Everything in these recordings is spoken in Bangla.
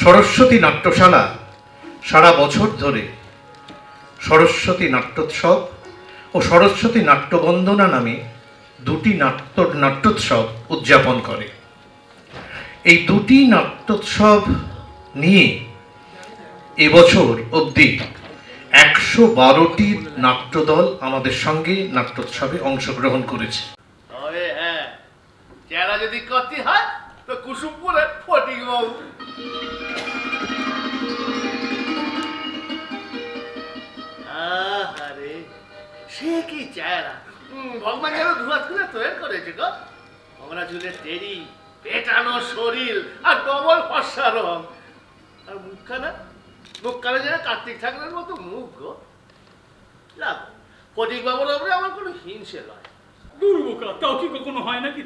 সরস্বতী নাট্যশালা সারা বছর ধরে সরস্বতী নাট্যোৎসব ও সরস্বতী নাট্যবন্দনা নামে দুটি নাট্যোৎসব উদযাপন করে। এই দুটি নাট্যোৎসব নিয়ে এবছর অবধি 112টি নাট্যদল আমাদের সঙ্গে নাট্যোৎসবে অংশগ্রহণ করেছে। হ্যাঁ, চেহারা যদি করতে হয় তো কুসুমপুরের ফটিক বাবু। আরে সে কি চেহারা, ভগবান যেন ধুয়া ধুয়ে তৈরি করেছে গো। আমরা চুলের টেরি, পেটানো শরীর আর ডবল ফর্সা রং, আর মুখখানা যেন কার্তিক ঠাকুরের মতো মুখ গো। লাভ ফটিক বাবুর ওপরে আমার কোনো হিংসে নয়। দুর্বোকা, তাও কি কখনো হয় নাকি?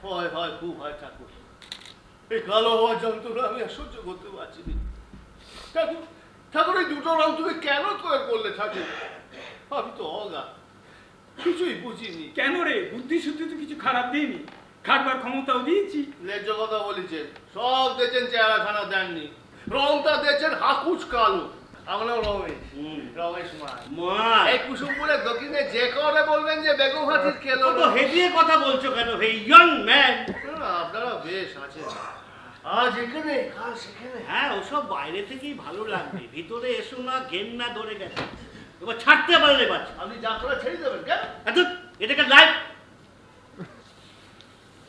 হয় হয়, খুব হয় ঠাকুর। এই কালো হওয়ার যন্ত্রণা আমি আর সহ্য করতে পারছি না। ঠাকুর ঠাকুর, এই দুটো রং তুমি কেন তৈরি করলে ঠাকুর? আমি তো অগা, কিছুই বুঝিনি। কেন রে, বুদ্ধি শুদ্ধি তো কিছু খারাপ দিইনি, খাটবার ক্ষমতাও দিয়েছি। ন্যায্য কথা বলেছেন, সব দিয়েছেন, চেহারাখানা দেননি। রংটা দিয়েছেন হাকুচ কালো। আমরাও রমেশ মা এই কুসুমপুরের দক্ষিণে যে করে বলবেন যে বেগম হাতির কেলো। হেদিয়ে কথা বলছো কেন হে ইয়ং ম্যান? আপনারা বেশ আছেন, আজ এখানে কাল সেখানে। হ্যাঁ, ওসব বাইরে থেকেই ভালো লাগবে, ভিতরে এসো না, গেম না ধরে গেছে। এবার ছাড়তে পারলে বাচ্চা। আপনি যাত্রা ছেড়ে দেবেন কেন? এটাকে লাইভ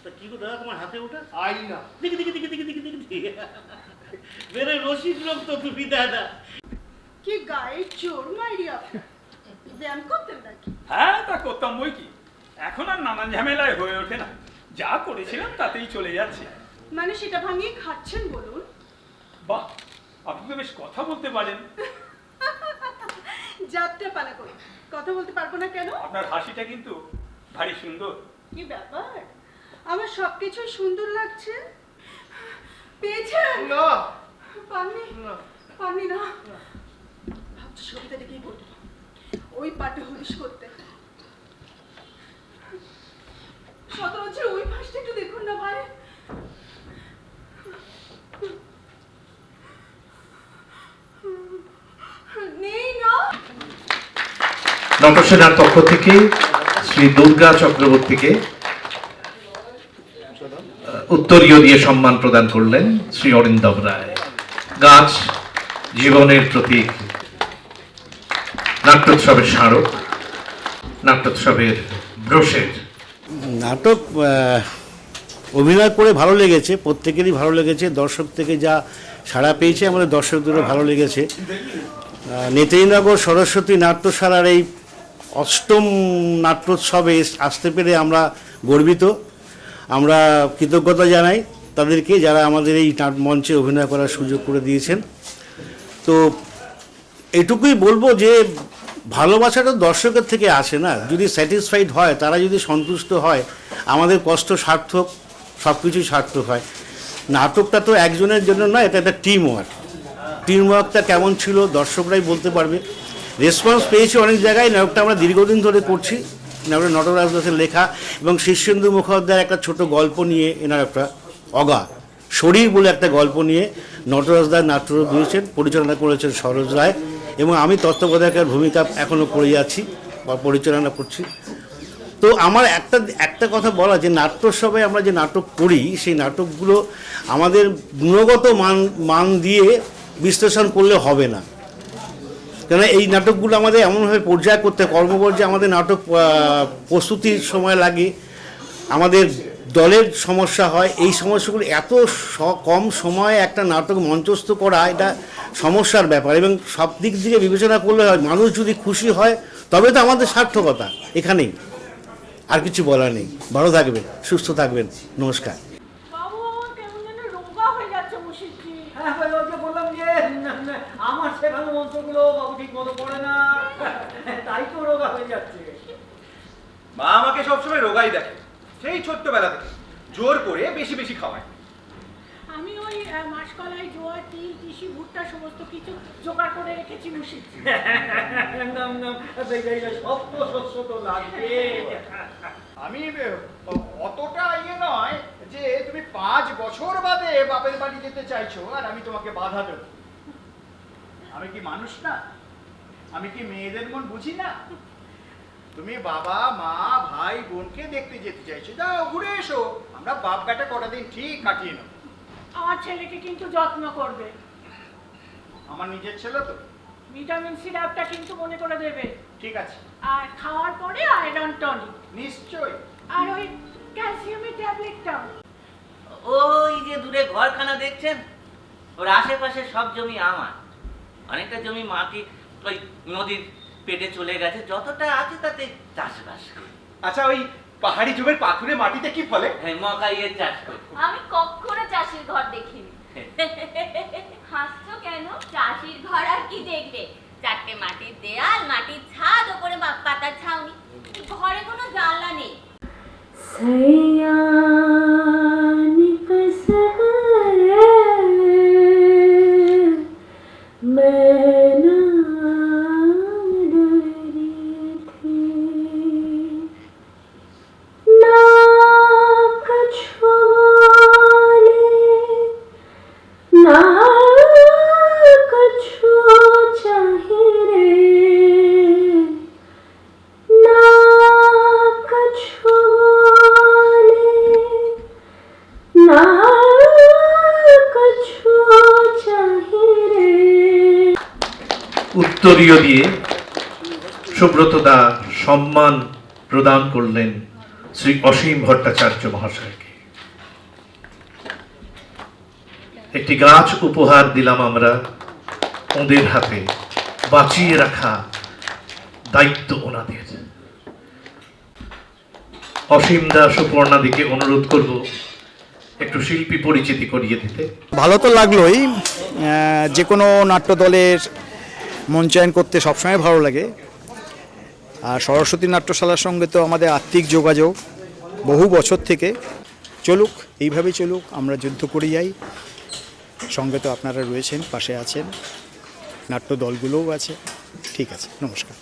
তা কি গো দাদা, তোমার হাতে ওটা আইনা দেখি দেখি দেখি দেখি দেখি দেখি বেরে রসিক লোক তো তুমি দাদা। কি গায়ের জোর মাইরি আপনার, ব্যায়াম করতেন নাকি? হ্যাঁ, তা করতাম বই কি, এখন আর নানান ঝামেলায় হয়ে ওঠে না, যা করেছিলাম তাতেই চলে যাচ্ছে। মানে সেটা ভাঙিয়ে খাচ্ছেন বলুন? বাহ, আপনি তো বেশ কথা বলতে পারেন। যাত্রা পালা করে কথা বলতে পারবো না কেন? আপনার হাসিটা কিন্তু ভারী সুন্দর। কি ব্যাপার, আমার সবকিছু সুন্দর লাগছে? পেয়েছেন? না পাননি? না পাননি না? ভাবছি সবিতা ডেকেই বলবো ওই পাটে হরিশ করতে। শতরঞ্জের ওই ফাঁসটা একটু দেখুন না ভাই। নেই না? নাট্যসেনার পক্ষ থেকে শ্রী দুর্গা চক্রবর্তীকে উত্তরীয় দিয়ে সম্মান প্রদান করলেন শ্রী অরিন্দম রায়। গাছ জীবনের প্রতীক, নাট্যোৎসবের স্মারক, নাট্যোৎসবের ব্রোশের। নাটক অভিনয় করে ভালো লেগেছে, প্রত্যেকেরই ভালো লেগেছে। দর্শক থেকে যা সাড়া পেয়েছে আমাদের দর্শকদেরও ভালো লেগেছে। নেতাজিনগর সরস্বতী নাট্যশালার এই 8ম নাট্যোৎসবে আসতে পেরে আমরা গর্বিত। আমরা কৃতজ্ঞতা জানাই তাদেরকে, যারা আমাদের এই মঞ্চে অভিনয় করার সুযোগ করে দিয়েছেন। তো এইটুকুই বলবো যে ভালোবাসাটা দর্শকের থেকে আসে না, যদি স্যাটিসফাইড হয়, তারা যদি সন্তুষ্ট হয়, আমাদের কষ্ট সার্থক, সব কিছুই সার্থক হয়। নাটকটা তো একজনের জন্য নয়, এটা একটা টিম ওয়ার্ক। টিম ওয়ার্কটা কেমন ছিল দর্শকরাই বলতে পারবে। রেসপন্স পেয়েছি অনেক জায়গায়। নাটকটা আমরা দীর্ঘদিন ধরে করছি। নাটকটা নটরাজ দাসের লেখা এবং শীর্ষেন্দু মুখোপাধ্যায়ের একটা ছোট গল্প নিয়ে এনার একটা অগা শরীর বলে একটা গল্প নিয়ে নটরাজ দাস নাট্যরূপ দিয়েছেন, পরিচালনা করেছেন সরোজ রায়, এবং আমি তত্ত্বাবধায়কের ভূমিকা এখনও করে যাচ্ছি বা পরিচালনা করছি। তো আমার একটা কথা বলা, যে নাট্যোৎসবে আমরা যে নাটক করি সেই নাটকগুলো আমাদের গুণগত মান দিয়ে বিশ্লেষণ করলে হবে না। কেন এই নাটকগুলো আমাদের এমনভাবে পর্যায় করতে, কর্মপর্যায়ে আমাদের নাটক প্রস্তুতির সময় লাগে, আমাদের দলের সমস্যা হয়। এই সমস্যাগুলো এত কম সময়ে একটা নাটক মঞ্চস্থ করা, এটা সমস্যার ব্যাপার। এবং সব দিক থেকে বিবেচনা করলে হয়, মানুষ যদি খুশি হয় তবে তো আমাদের সার্থকতা। এখানেই, আর কিছু বলার নেই। ভালো থাকবেন, সুস্থ থাকবেন, নমস্কার। বাবু আমার কেমন যেন রোগা হয়ে যাচ্ছে মুশিদজি। হ্যাঁ, ওকে বললাম যে আমার শেখানো মন্ত্রগুলো বাবু ঠিক মতো পড়ে না, তাই তো রোগা হয়ে যাচ্ছে। মা আমাকে সবসময় রোগাই দেখে, সেই ছোট্টবেলা থেকে জোর করে বেশি বেশি খাওয়ায়। আমি ওই মাসকলাই, জোয়ার, তিল, তিসি, ভুট্টা সমস্ত কিছু জোগাড় করে রেখেছি মুশিদজি। শস্য তো লাগবে। আমি অতটা ইয়ে নয়, যে তুমি 5 বছর বাদে বাপের বাড়ি যেতে চাইছো আর আমি তোমাকে বাধা দেব। আমি কি মানুষ না? আমি কি মেয়েদের মন বুঝি না? তুমি বাবা মা ভাই বোনকে দেখতে যেতে চাইছো, যাও ঘুরে এসো, আমরা বাপ বেটা কটা দিন ঠিক কাটিয়ে নেব। আমার ছেলেকে কিন্তু যত্ন করবে। আমার নিজের ছেলে তো। ভিটামিন সিরাপটা কিন্তু মনে করে দেবে। ঠিক আছে। আর খাওয়ার পরে আয়রন টনিক। নিশ্চয়ই। আর ওই ক্যালসিয়ামের ট্যাবলেটটাও। ওই যে দূরে ঘরখানা দেখছেন, ওর আশেপাশে সব জমি আমার। অনেকটা জমি মাটি ওই নদীর পেটে চলে গেছে, যতটা আছে তাতে চাষবাস করি। আচ্ছা, ওই পাহাড়ি জমির পাথুরে মাটিতে কি ফলে? হ্যাঁ, মকাইয়ের চাষ করি। আমি কখনো চাষির ঘর দেখিনি। হাসছো কেন? চাষির ঘর আর কি দেখবে? 4টে মাটির দেয়াল, মাটির ছাদ, ওপরে পাতার ছাউনি, ঘরে কোনো জানলা নেই। উত্তরীয় দিয়ে সুব্রত দা সম্মান প্রদান করলেন শ্রী অসীম ভট্টাচার্য মহাশয়কে। একটি গাছ উপহার দিলাম আমরা, ওদের হাতে বাঁচিয়ে রাখা দায়িত্ব ওনাদের। অসীম দা সুপর্ণাদিকে অনুরোধ করব একটু শিল্পী পরিচিতি করিয়ে দিতে। ভালো তো লাগলোই, যে কোনো নাট্য দলের মঞ্চায়ন করতে সবসময় ভালো লাগে। আর সরস্বতী নাট্যশালার সঙ্গে তো আমাদের আত্মিক যোগাযোগ বহু বছর থেকে। চলুক, এইভাবেই চলুক, আমরা যুদ্ধ করে যাই। সঙ্গে তো আপনারা রয়েছেন, পাশে আছেন, নাট্য দলগুলোও আছে। ঠিক আছে, নমস্কার।